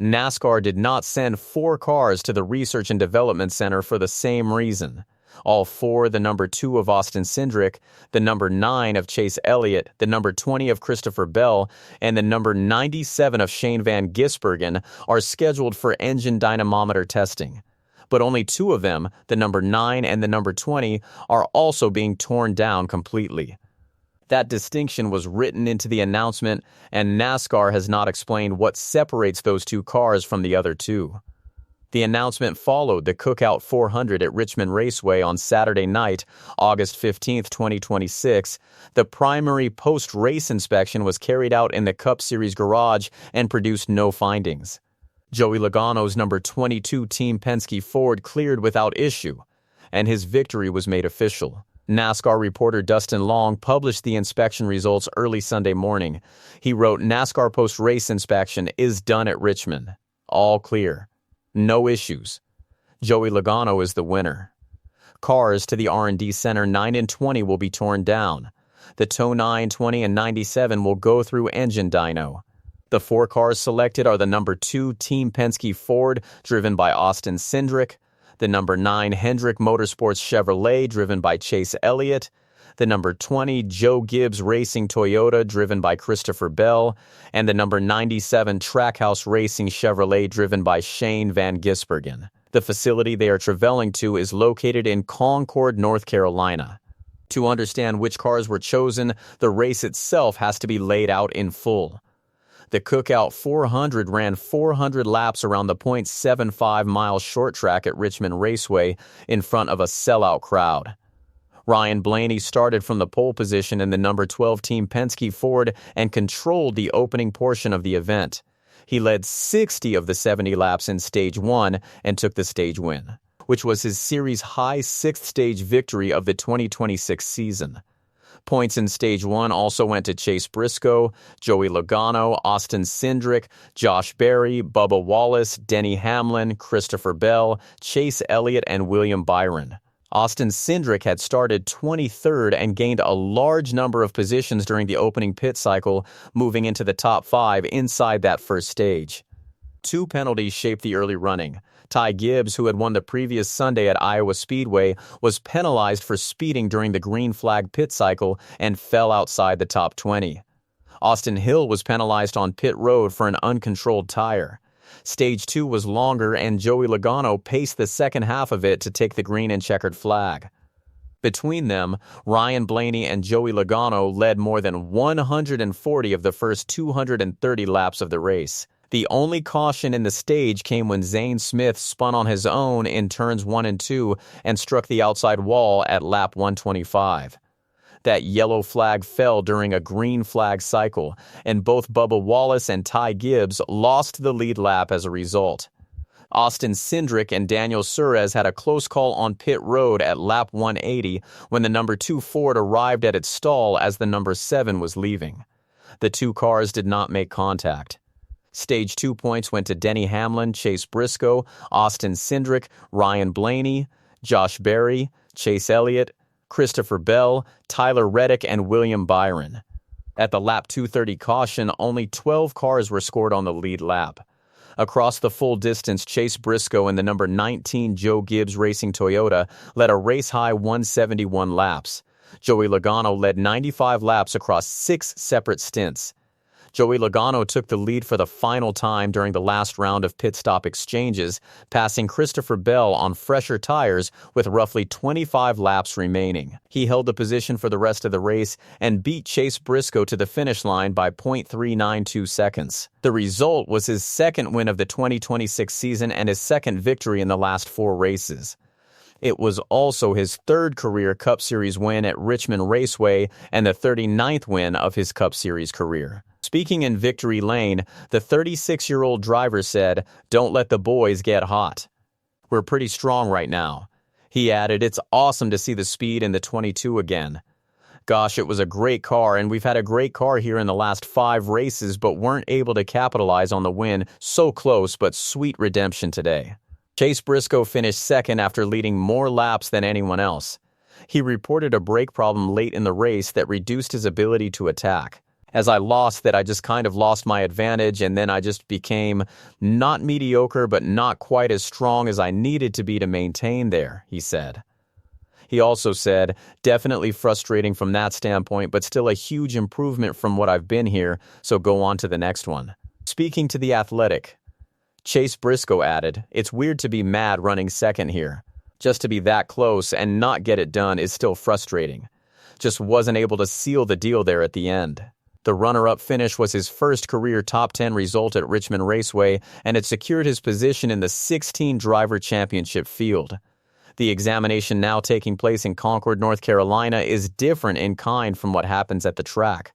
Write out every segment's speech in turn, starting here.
NASCAR did not send 4 cars to the Research and Development Center for the same reason. All 4, the number 2 of Austin Cindric, the number 9 of Chase Elliott, the number 20 of Christopher Bell, and the number 97 of Shane van Gisbergen, are scheduled for engine dynamometer testing. But only 2 of them, the number 9 and the number 20, are also being torn down completely. That distinction was written into the announcement, and NASCAR has not explained what separates those 2 cars from the other 2. The announcement followed the Cookout 400 at Richmond Raceway on Saturday night, August 15, 2026. The primary post-race inspection was carried out in the Cup Series garage and produced no findings. Joey Logano's number 22 Team Penske Ford cleared without issue, and his victory was made official. NASCAR reporter Dustin Long published the inspection results early Sunday morning. He wrote, "NASCAR post-race inspection is done at Richmond. All clear. No issues. Joey Logano is the winner." Cars to the R&D Center 9 and 20 will be torn down. The tow 9, 20, and 97 will go through engine dyno. The 4 cars selected are the number 2 Team Penske Ford, driven by Austin Cindric, the number 9 Hendrick Motorsports Chevrolet, driven by Chase Elliott, the number 20 Joe Gibbs Racing Toyota, driven by Christopher Bell, and the number 97 Trackhouse Racing Chevrolet, driven by Shane van Gisbergen. The facility they are traveling to is located in Concord, North Carolina. To understand which cars were chosen, the race itself has to be laid out in full. The Cookout 400 ran 400 laps around the .75-mile short track at Richmond Raceway in front of a sellout crowd. Ryan Blaney started from the pole position in the number 12 Team Penske Ford and controlled the opening portion of the event. He led 60 of the 70 laps in Stage 1 and took the stage win, which was his series-high 6th stage victory of the 2026 season. Points in Stage 1 also went to Chase Briscoe, Joey Logano, Austin Cindric, Josh Berry, Bubba Wallace, Denny Hamlin, Christopher Bell, Chase Elliott, and William Byron. Austin Cindric had started 23rd and gained a large number of positions during the opening pit cycle, moving into the top 5 inside that first stage. 2 penalties shaped the early running. Ty Gibbs, who had won the previous Sunday at Iowa Speedway, was penalized for speeding during the green flag pit cycle and fell outside the top 20. Austin Hill was penalized on pit road for an uncontrolled tire. Stage 2 was longer, and Joey Logano paced the second half of it to take the green and checkered flag. Between them, Ryan Blaney and Joey Logano led more than 140 of the first 230 laps of the race. The only caution in the stage came when Zane Smith spun on his own in turns 1 and 2 and struck the outside wall at lap 125. That yellow flag fell during a green flag cycle, and both Bubba Wallace and Ty Gibbs lost the lead lap as a result. Austin Cindric and Daniel Suarez had a close call on pit road at lap 180 when the number 2 Ford arrived at its stall as the number 7 was leaving. The 2 cars did not make contact. Stage 2 points went to Denny Hamlin, Chase Briscoe, Austin Cindric, Ryan Blaney, Josh Berry, Chase Elliott, Christopher Bell, Tyler Reddick, and William Byron. At the lap 230 caution, only 12 cars were scored on the lead lap. Across the full distance, Chase Briscoe and the number 19 Joe Gibbs Racing Toyota led a race-high 171 laps. Joey Logano led 95 laps across 6 separate stints. Joey Logano took the lead for the final time during the last round of pit stop exchanges, passing Christopher Bell on fresher tires with roughly 25 laps remaining. He held the position for the rest of the race and beat Chase Briscoe to the finish line by .392 seconds. The result was his second win of the 2026 season and his second victory in the last 4 races. It was also his 3rd career Cup Series win at Richmond Raceway and the 39th win of his Cup Series career. Speaking in victory lane, the 36-year-old driver said, "Don't let the boys get hot. We're pretty strong right now." He added, "It's awesome to see the speed in the 22 again. Gosh, it was a great car, and we've had a great car here in the last 5 races, but weren't able to capitalize on the win. So close, but sweet redemption today." Chase Briscoe finished second after leading more laps than anyone else. He reported a brake problem late in the race that reduced his ability to attack. As I lost that, I just kind of lost my advantage, and then I just became not mediocre, but not quite as strong as I needed to be to maintain there, he said. He also said, definitely frustrating from that standpoint, but still a huge improvement from what I've been here, so go on to the next one. Speaking to The Athletic, Chase Briscoe added, it's weird to be mad running second here. Just to be that close and not get it done is still frustrating. Just wasn't able to seal the deal there at the end. The runner-up finish was his first career top 10 result at Richmond Raceway, and it secured his position in the 16-driver championship field. The examination now taking place in Concord, North Carolina, is different in kind from what happens at the track.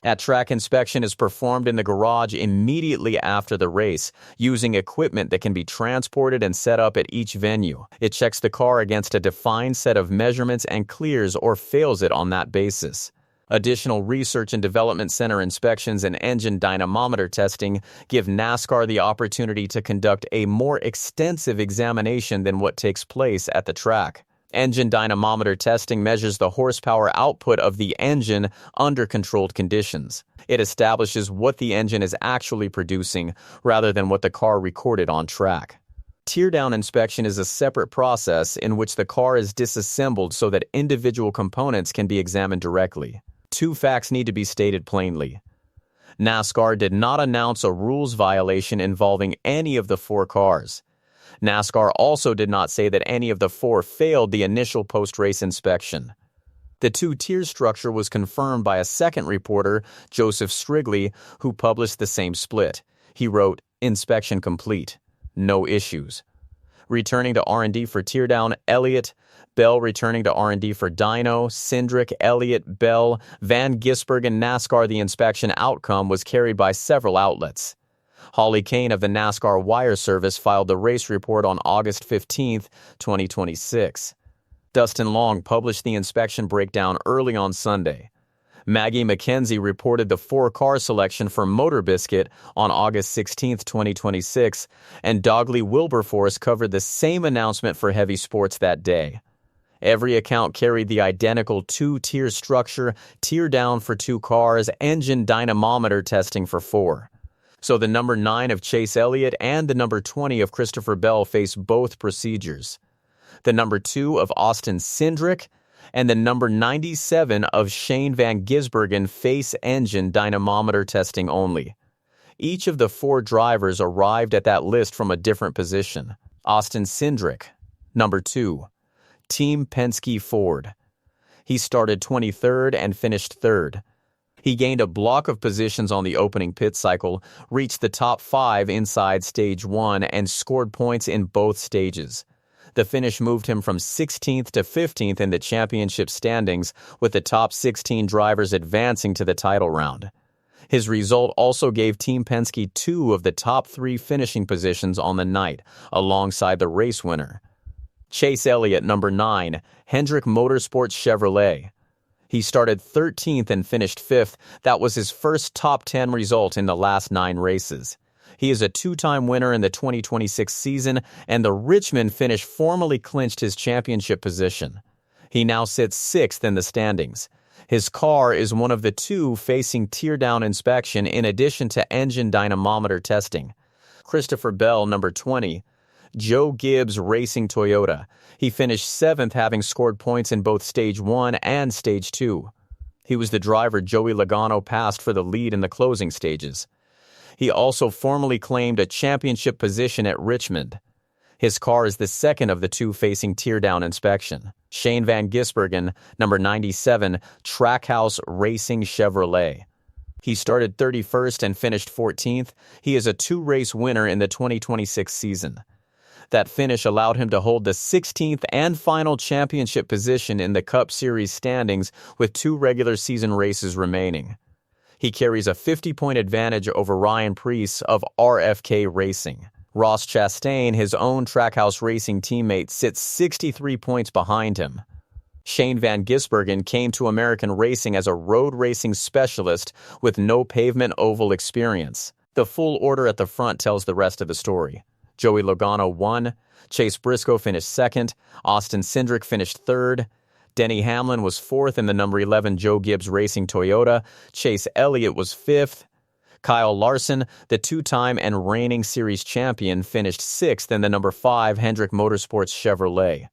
At track, inspection is performed in the garage immediately after the race, using equipment that can be transported and set up at each venue. It checks the car against a defined set of measurements and clears or fails it on that basis. Additional research and development center inspections and engine dynamometer testing give NASCAR the opportunity to conduct a more extensive examination than what takes place at the track. Engine dynamometer testing measures the horsepower output of the engine under controlled conditions. It establishes what the engine is actually producing rather than what the car recorded on track. Teardown inspection is a separate process in which the car is disassembled so that individual components can be examined directly. Two facts need to be stated plainly. NASCAR did not announce a rules violation involving any of the 4 cars. NASCAR also did not say that any of the 4 failed the initial post-race inspection. The 2-tier structure was confirmed by a second reporter, Joseph Strigley, who published the same split. He wrote, "Inspection complete. No issues." Returning to R&D for teardown, Elliott, Bell returning to R&D for dyno, Cindric, Elliott, Bell, Van Gisbergen, NASCAR. The inspection outcome was carried by several outlets. Holly Kane of the NASCAR Wire Service filed the race report on August 15, 2026. Dustin Long published the inspection breakdown early on Sunday. Maggie McKenzie reported the 4-car selection for Motor Biscuit on August 16, 2026, and Dogley Wilberforce covered the same announcement for Heavy Sports that day. Every account carried the identical 2-tier structure, tear down for 2 cars, engine dynamometer testing for 4. So the number 9 of Chase Elliott and the number 20 of Christopher Bell face both procedures. The number 2 of Austin Cindric and the number 97 of Shane van Gisbergen face engine dynamometer testing only. Each of the 4 drivers arrived at that list from a different position. Austin Cindric, number 2, Team Penske Ford. He started 23rd and finished 3rd. He gained a block of positions on the opening pit cycle, reached the top 5 inside Stage 1, and scored points in both stages. The finish moved him from 16th to 15th in the championship standings, with the top 16 drivers advancing to the title round. His result also gave Team Penske 2 of the top 3 finishing positions on the night, alongside the race winner. Chase Elliott, number 9, Hendrick Motorsports Chevrolet. He started 13th and finished 5th. That was his first top 10 result in the last 9 races. He is a 2-time winner in the 2026 season, and the Richmond finish formally clinched his championship position. He now sits 6th in the standings. His car is one of the 2 facing teardown inspection in addition to engine dynamometer testing. Christopher Bell, number 20, Joe Gibbs Racing Toyota. He finished 7th, having scored points in both Stage 1 and Stage 2. He was the driver Joey Logano passed for the lead in the closing stages. He also formally claimed a championship position at Richmond. His car is the second of the 2 facing teardown inspection. Shane van Gisbergen, number 97, Trackhouse Racing Chevrolet. He started 31st and finished 14th. He is a 2-race winner in the 2026 season. That finish allowed him to hold the 16th and final championship position in the Cup Series standings with 2 regular season races remaining. He carries a 50-point advantage over Ryan Preece of RFK Racing. Ross Chastain, his own Trackhouse Racing teammate, sits 63 points behind him. Shane van Gisbergen came to American racing as a road racing specialist with no pavement oval experience. The full order at the front tells the rest of the story. Joey Logano won, Chase Briscoe finished 2nd, Austin Cindric finished 3rd, Denny Hamlin was 4th in the number 11 Joe Gibbs Racing Toyota. Chase Elliott was 5th. Kyle Larson, the two-time and reigning series champion, finished 6th in the number 5 Hendrick Motorsports Chevrolet.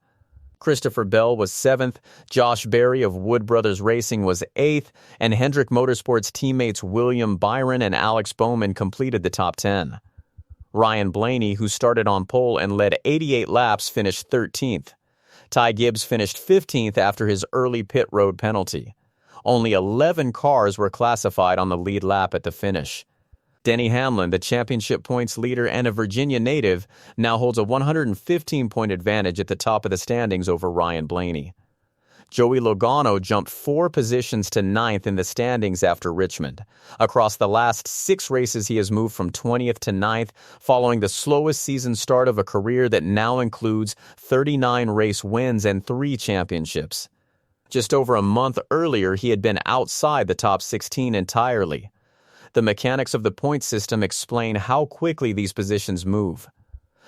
Christopher Bell was 7th, Josh Berry of Wood Brothers Racing was 8th, and Hendrick Motorsports teammates William Byron and Alex Bowman completed the top 10. Ryan Blaney, who started on pole and led 88 laps, finished 13th. Ty Gibbs finished 15th after his early pit road penalty. Only 11 cars were classified on the lead lap at the finish. Denny Hamlin, the championship points leader and a Virginia native, now holds a 115-point advantage at the top of the standings over Ryan Blaney. Joey Logano jumped 4 positions to 9th in the standings after Richmond. Across the last 6 races, he has moved from 20th to 9th, following the slowest season start of a career that now includes 39 race wins and 3 championships. Just over a month earlier, he had been outside the top 16 entirely. The mechanics of the point system explain how quickly these positions move.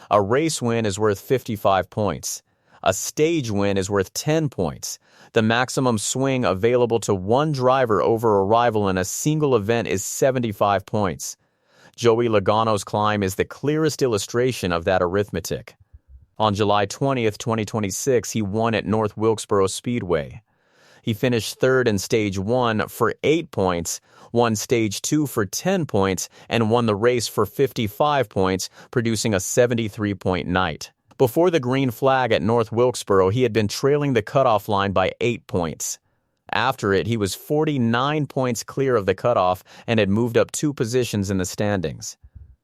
A race win is worth 55 points. A stage win is worth 10 points. The maximum swing available to one driver over a rival in a single event is 75 points. Joey Logano's climb is the clearest illustration of that arithmetic. On July 20th, 2026, he won at North Wilkesboro Speedway. He finished 3rd in Stage 1 for 8 points, won Stage 2 for 10 points, and won the race for 55 points, producing a 73-point night. Before the green flag at North Wilkesboro, he had been trailing the cutoff line by 8 points. After it, he was 49 points clear of the cutoff and had moved up 2 positions in the standings.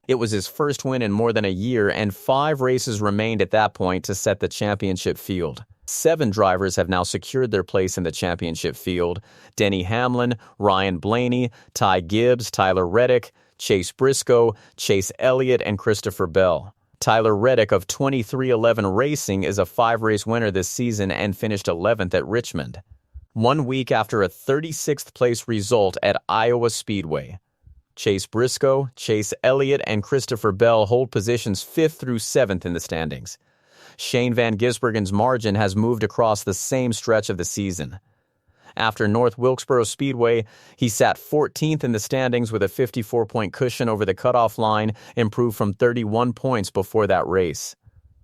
It was his first win in more than a year, and 5 races remained at that point to set the championship field. 7 drivers have now secured their place in the championship field: Denny Hamlin, Ryan Blaney, Ty Gibbs, Tyler Reddick, Chase Briscoe, Chase Elliott, and Christopher Bell. Tyler Reddick of 2311 Racing is a 5-race winner this season and finished 11th at Richmond. 1 week after a 36th place result at Iowa Speedway. Chase Briscoe, Chase Elliott, and Christopher Bell hold positions 5th through 7th in the standings. Shane van Gisbergen's margin has moved across the same stretch of the season. After North Wilkesboro Speedway, he sat 14th in the standings with a 54-point cushion over the cutoff line, improved from 31 points before that race.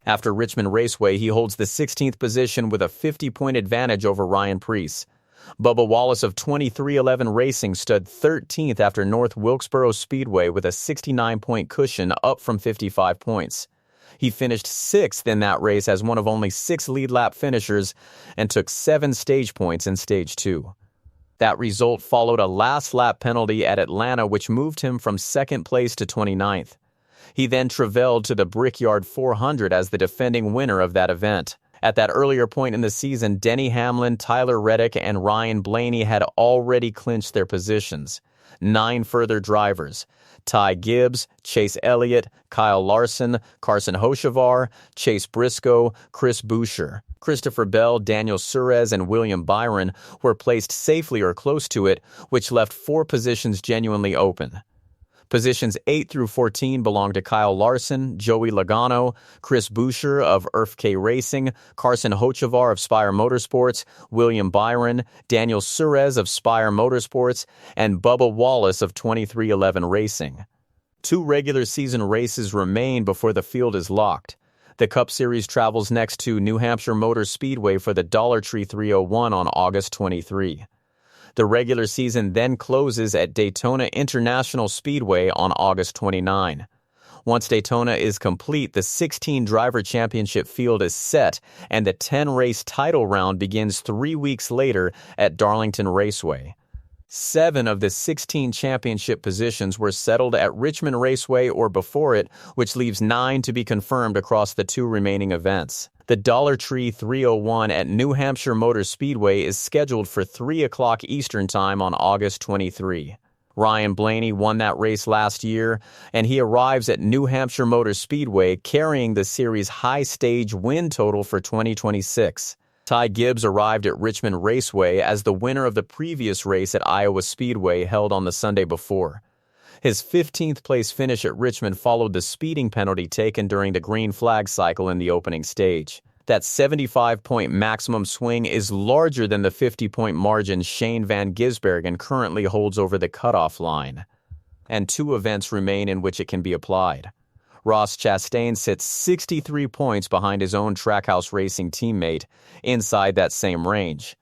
After Richmond Raceway, he holds the 16th position with a 50-point advantage over Ryan Preece. Bubba Wallace of 2311 Racing stood 13th after North Wilkesboro Speedway with a 69-point cushion, up from 55 points. He finished 6th in that race as one of only 6 lead lap finishers and took 7 stage points in Stage 2. That result followed a last lap penalty at Atlanta, which moved him from 2nd place to 29th. He then traveled to the Brickyard 400 as the defending winner of that event. At that earlier point in the season, Denny Hamlin, Tyler Reddick, and Ryan Blaney had already clinched their positions. 9 further drivers: Ty Gibbs, Chase Elliott, Kyle Larson, Carson Hocevar, Chase Briscoe, Chris Buescher, Christopher Bell, Daniel Suarez, and William Byron were placed safely or close to it, which left 4 positions genuinely open. Positions 8 through 14 belong to Kyle Larson, Joey Logano, Chris Buescher of IRF-K Racing, Carson Hocevar of Spire Motorsports, William Byron, Daniel Suarez of Spire Motorsports, and Bubba Wallace of 2311 Racing. 2 regular season races remain before the field is locked. The Cup Series travels next to New Hampshire Motor Speedway for the Dollar Tree 301 on August 23. The regular season then closes at Daytona International Speedway on August 29. Once Daytona is complete, the 16-driver championship field is set, and the 10-race title round begins 3 weeks later at Darlington Raceway. 7 of the 16 championship positions were settled at Richmond Raceway or before it, which leaves 9 to be confirmed across the 2 remaining events. The Dollar Tree 301 at New Hampshire Motor Speedway is scheduled for 3 o'clock Eastern Time on August 23. Ryan Blaney won that race last year, and he arrives at New Hampshire Motor Speedway carrying the series' high stage win total for 2026. Ty Gibbs arrived at Richmond Raceway as the winner of the previous race at Iowa Speedway held on the Sunday before. His 15th place finish at Richmond followed the speeding penalty taken during the green flag cycle in the opening stage. That 75-point maximum swing is larger than the 50-point margin Shane van Gisbergen currently holds over the cutoff line. And 2 events remain in which it can be applied. Ross Chastain sits 63 points behind his own Trackhouse Racing teammate inside that same range.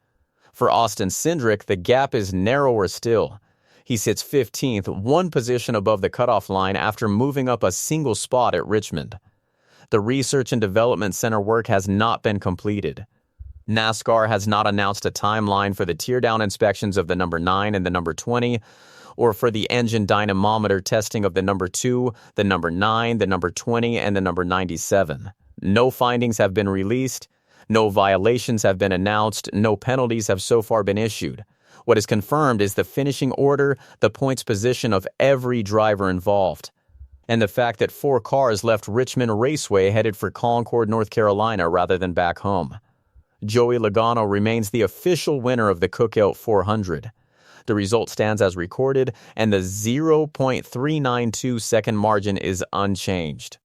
For Austin Cindric, the gap is narrower still. He sits 15th, 1 position above the cutoff line after moving up a single spot at Richmond. The Research and Development Center work has not been completed. NASCAR has not announced a timeline for the teardown inspections of the number 9 and the number 20, or for the engine dynamometer testing of the number 2, the number 9, the number 20, and the number 97. No findings have been released, no violations have been announced, no penalties have so far been issued. What is confirmed is the finishing order, the points position of every driver involved, and the fact that 4 cars left Richmond Raceway headed for Concord, North Carolina rather than back home. Joey Logano remains the official winner of the Cookout 400. The result stands as recorded, and the 0.392 second margin is unchanged.